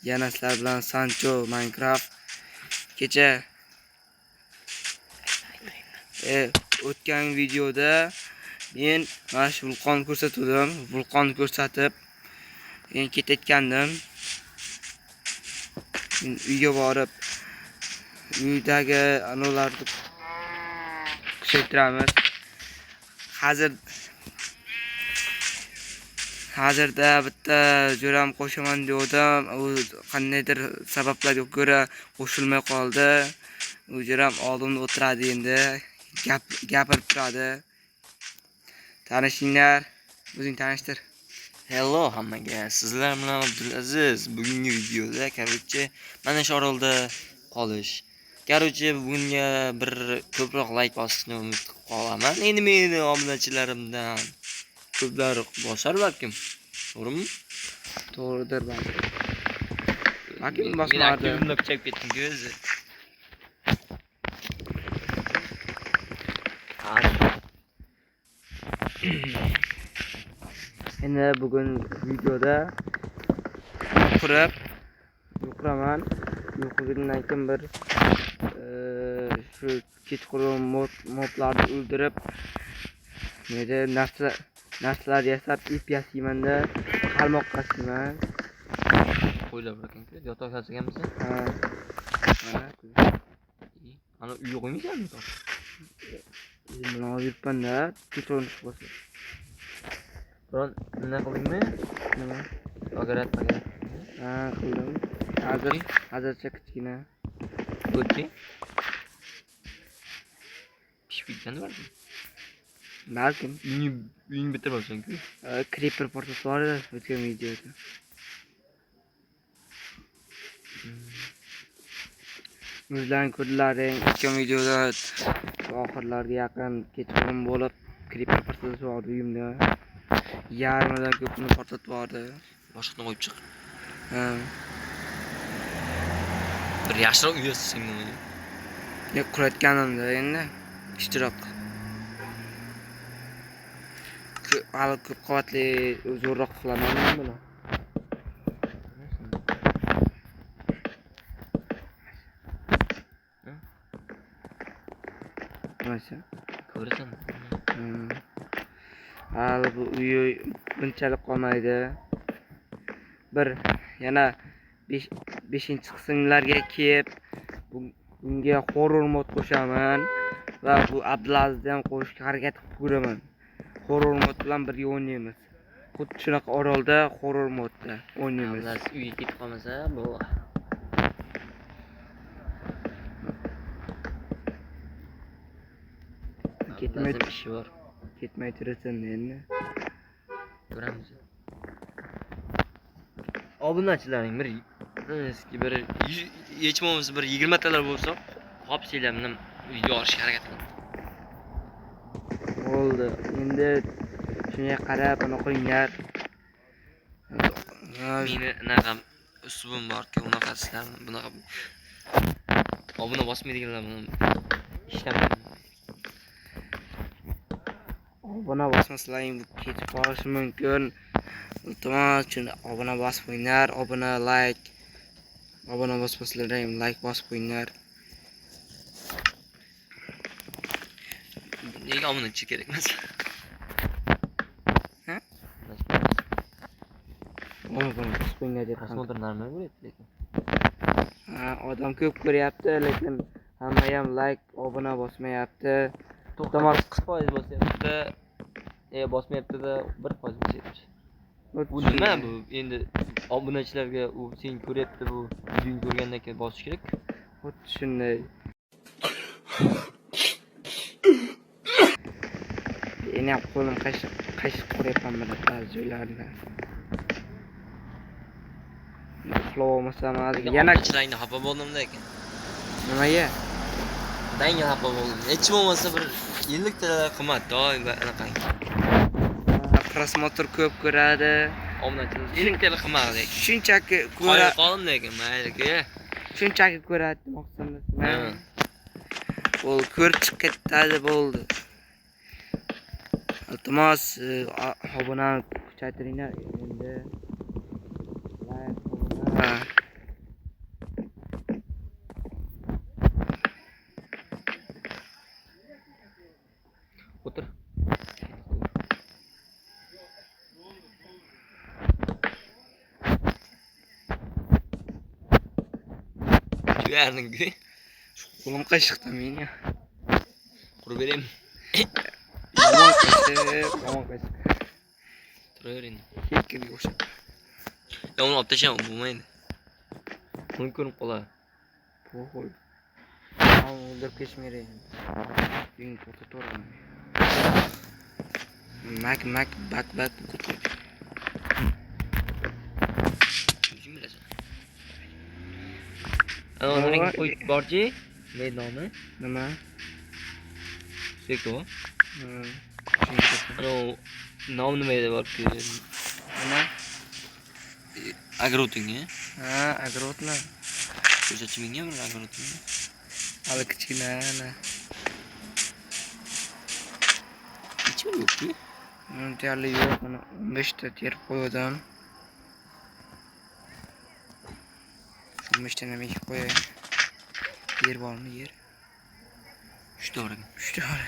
Yana sizlar bilan Sancho Minecraft. Kecha o'tgan videoda men mana shu vulqonni ko'rsatdim. Vulqonni ko'rsatib, men ketayotgandim. Uyga borib, uydagi anolarni kuchaytiramiz. Hozirda bitta jo'ram qo'shaman degandim. U qandaydir sabablarga ko'ra qo'shilmay qoldi. U jo'ram oldimda o'tiradi endi. Gapirib turadi. Tanishinglar, o'zing tanishtir. Hello hammaga. Sizlar bilan Abdulaziz. Bugungi videoda короче mana shu orolda qolish. Короче bunga bir ko'proq like bosishni umid qilaman. Endi meni obunachilarimdan ko'plari bosar balkim. To'g'rimi? To'g'ridir balki. Balkim bosmardi. Aktivimni kuchayib ketdim o'zi. Endi bugun videoda yuqiraman. Yuqirgandan keyin bir shu kechqurun moblarni o'ldirib, nega narsalar yasab ip yasayman-da, qalmoq qasiyman. Qo'ylar ekan-ku, yotoq yasaganmisan? Ha. Ana uy qo'ymaysanmi? Bilan yuribman-da, kechqurun bo'lsa. Biron nima qildingmi? Nima? Agarat. Ha, qildim. Hozircha kichkina. Ko'chi. Pishib ketgani bormi? Balkim. Uyingni bitirmoqsan-ku. Creeper portasi bor edi o'tgan videoda. O'zlaring ko'rdilaring, o'tgan videoda oxirlarga yaqin kechqurun bo'lib Creeper portasi bor uyimda. Yarmidan ko'pini portatib bordi. Boshqani qo'yib chiq. Ha. Bir yaxshiroq uy yasasang nima? Men qurayotganimda endi ishtiroq. Hali ko'p qavatli zo'rroq qilaman men buni. Mana Ko'rasan. Hali bu uy bunchalik qolmaydi. Yana 5-qismlarga kelib bunga horror mod qo'shaman va bu Abdulazizni ham qo'shishga harakat qilib ko'raman. Horror mod bilan birga o'ynaymiz. Xuddi shunaqa orolda horror modda o'ynaymiz. Abdulaziz uyga ketib qolmasa, bu ishi bor. Ketmay turasan endi. Ko'ramiz. Obunachilaring bir yechmamiz bir 20 talar bo'lsa, qopsanglar bilan video olishga harakat qiling. Bo'ldi. Endi shunga qarab ana qo'yinglar. Meni anaqa uslubim bor-ku, unaqa sizlarni bunaqa obuna bosmaydiganlar bilan ishlamayman. Obuna bosmaslaring ketib qolishi mumkin. Iltimos uchun obuna bosib qo'yinglar, obuna bosmaslaring like bosib qo'yinglar. Nega obunachi kerak emas? Ha? Obuna bosib qo'yinglar deb Prasмотр normal bo'ladi lekin. Ha, odam ko'p ko'ryapti, lekin hamma ham like, obuna bosmayapti. Iltimos 40% bosyapti. Bosmayapti-da 1% bosyapti. Bu nima bu? Endi obunachilarga u sen ko'ryapti, bu videoni ko'rgandan keyin bosish kerak. Xuddi shunday. Meni ham qo'lim qayshib qo'ryapman ba'zi joylarida. Uxlab olmasam yana ichlaringda xafa bo'ldim lekin. nimaga? Danga xafa bo'ldim. Hech bo'lmasa bir 50 talar qimmat, doy va anaqang. Prasмотр ko'p ko'radi. Obunachilar 50 talar qimmat lekin. Shunchaki Qo'yib qolim lekin mayli-ku. Shunchaki ko'radi demoqchiman. Bo'ldi, ko'rib chiqib ketadi bo'ldi. Iltimos, obuna kuchaytiringlar endi. Uyarning-ku. Qo'lim qashiqda men ya. Qurib beraymi? Yomon qashiq. Turavering. Kekilga o'xshab. Ya uni olib tashlama, bo'lmaydi. Uni ko'rib qoladi. Qo'y. Ama o'ldirib ketishmaydi. Bugun to'xtataveraman. Bak. O'zing bilasan. Ana qo'y borchi? Ne nomi? Nima? Seko. Hmm. Ana nom nima edi borku? Nima? Agroting-a? Ha, agrotni. Ko'rsatchi menga bir agrotingni. Hali kichkina. Ichim yo'q-ku. Deyarli yo'q. Mana 15 ta terib qo'ydim. 15 ta nima ekib qo'yay? Yer bormi, yer? 3 ta bor ekan. 3 ta bor.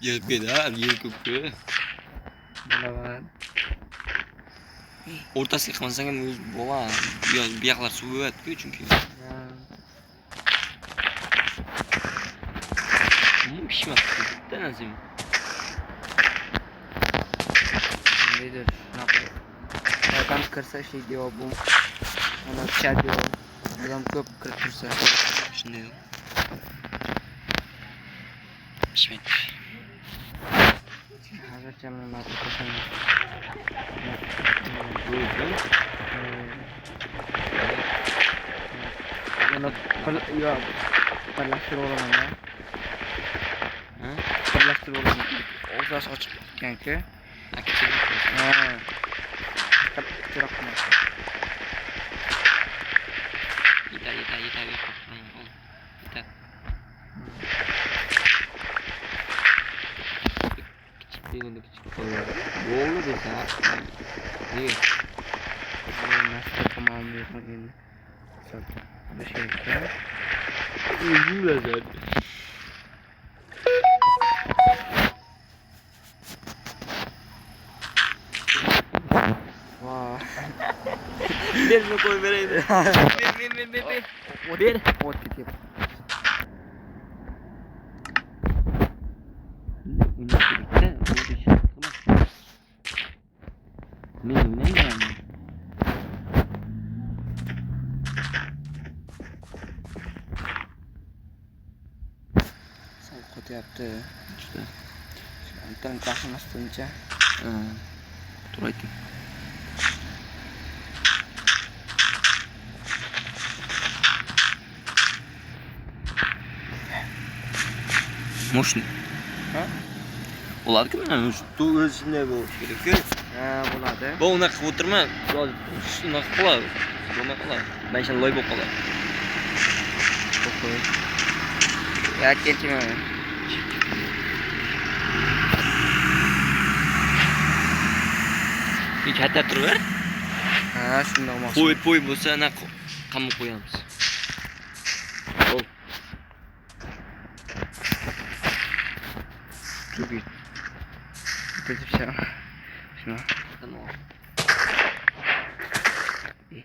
Yer ko'p-da, yer ko'p-ku. Bilaman. O'rtasiga qilmasang ham o'z bo'ladi. Bu yoqlar suv bo'ladi-ku chunki. Pishmabdi. Bitta nazim. Nedir? Shunaqa. Odam kirsa ishlaydi yo bu. Ona pishadi yo. Odam ko'p kirib tursa. Shunday. Pishmaydi. Hozircha men mazza qilsam. Buni birlashtirib olaman-da. Birlashtirib olaman. O'zasi ochiq ekan-ku. Ha. Kattaroq qilmoq. Yetar. Yetar. Kichik qo'yadi. Bo'ldi desa. Ne? Nasib qilmam yo'qmi? Sal bashaydi. Yulazer. Vay. Berme koy vereydi. Ver. Ot ketib. Sal qotyapti. Juda. Antan tashlamasdancha. To'g'ri aytding. Moshni. Ha? Bo'ladi-ku, mana shu o'zi shunday bo'lishi kerak-ku. Ha, bo'ladi. Bu unaqa qilib o'tirma. Unaqa qiladi. Bo'lmay qoladi. Men shan loy bo'lib qoladi. Qo'y. Ya, ketma. Hech hatta turib. Ha, shundoq maqsad. Qo'y bo'lsa, ana qamib qo'yamiz. Hop. Çok iyi. Kötü bir şey ama. Şuna. Tamam. İyi.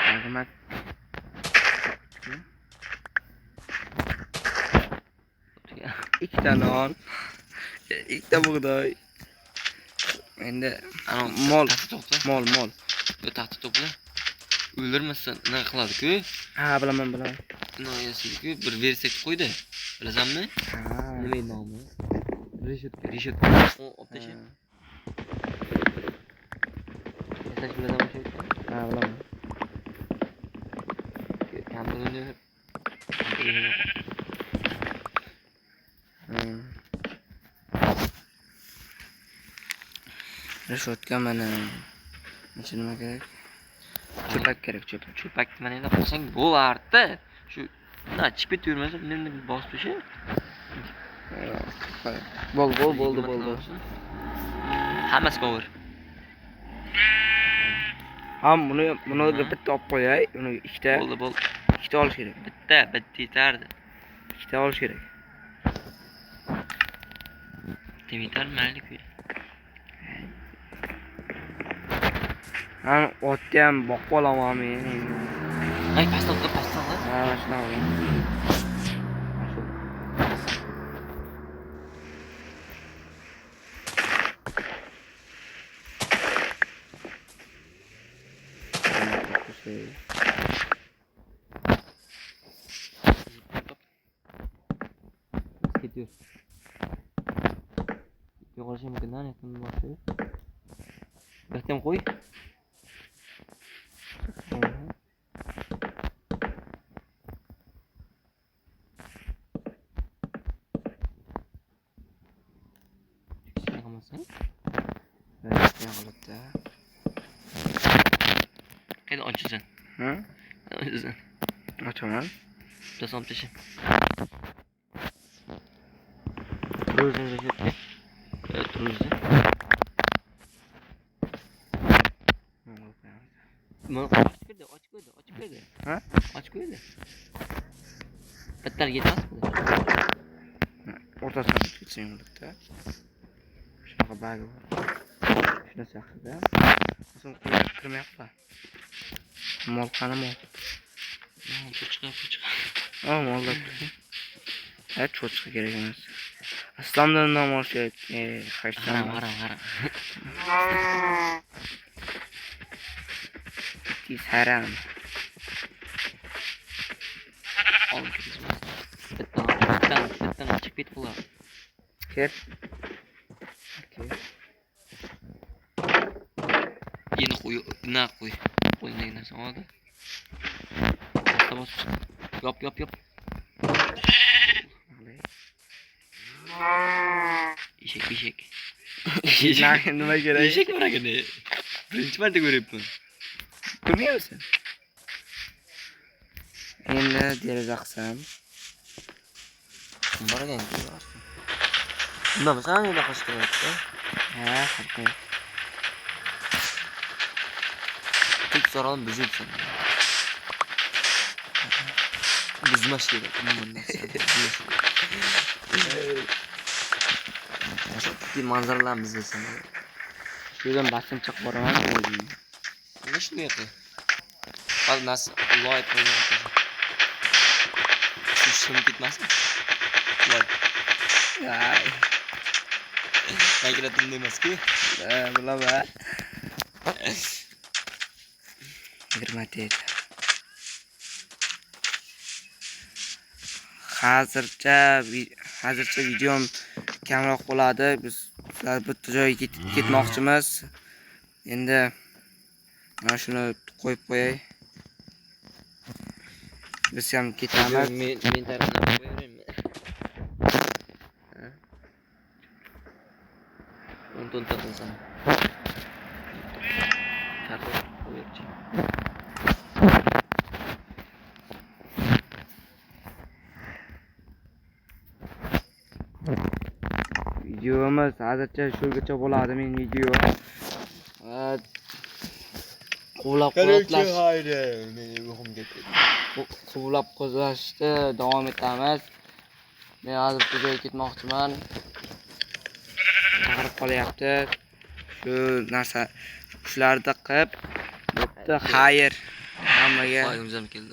Yardım. İki tane on. İlk de buğday. Ben de mol. Mol. Bu taxta to'pla. O'ldirmasdan nima qiladi-ku? Ha, bilaman. Noyasiga bir versak qo'ydi. Bilasanmi? Ha. Nima nomi? Rishot. O optasha. Yasash bilasanmi shu? Ha, bilaman. Kampirni. Rishotga mana nima kerak? Cho'pak mana endi qilsang bo'lardi. Shu na chiqib ketavermasa, endi bosib o'sha. Bo'ldi. Hammasi qo'yar. Ham buni bitta olib qo'yay. Uni ikkita. Bo'ldi. Ikkita olish kerak. Bitta yetardi. Ikkita olish kerak. Yetar mayli-ku. Han otni ham boqib olaman men. Ay, pastdan o'tdi, pastdan. Ha, mana shunaqa bo'ling. Mana shu. Ketiyor. Yo'qolishi mumkin-da, yakun boshi. Bektem qo'y. Kichkina qilmasang. Kichkina qilibdi. Qayda ochasan? Ha? Ochasan. Ochaman. Bitta solib tasha. Turuzini tasha. Turuzni. Mana ochib qo'ydi. Ha? Ochib qo'ydi. Bittaga yetmasmidi? O'rtasidan ketsang bo'ladi-da. Shunaqa bagi bor. Shunisi yaxshi-da. So'ng kirmayapti. Mol qani mol? Cho'chqa. Molda. Cho'chqa kerak emas. Islomdan nom olishayot. Haram. It is haram. Bittadan chiqib ketib qolar. Ker. Okey. Yeni qo'y, qo'y. Qo'yindagi narsa oldi. Bosib chiq. Yop. Eshak. Nima kerak? Eshak boragini. Birinchi marta ko'ryapman. Ko'rmayapsan? Endi deraza qilsam. Boragan ku. Nima san endi qilish kerak-da? Ha, qildim. Tek so'ralim buzilsin. Buzmash kerak. Umuman narsa. O'sha manzaralarni buzilsin. Shu yerdan bastim chiqib boraman. Nima shunday qil? Hozir narsa loy qo'ygan. Shim ketmasmi? Loy. Ay, Magratim emas-ku. bilaman. Hurmat et. Hozircha videom kamroq bo'ladi. Biz bitta joyga ketmoqchimiz. Endi mana shuni qo'yib qo'yay. Biz ham ketamiz. Men tarafdan qo'yaveraymi? Unton tatasan. Tartib qo'yibchi. Videomiz hozircha shugacha bo'ladi men video. Quvlab qozlashda davom etamiz. Men hozir bu joyga ketmoqchiman. Ag'rib qolyapti. Shu narsa shularni qilib, bo'pti, xayr. Hammaga Oyimizam keldi.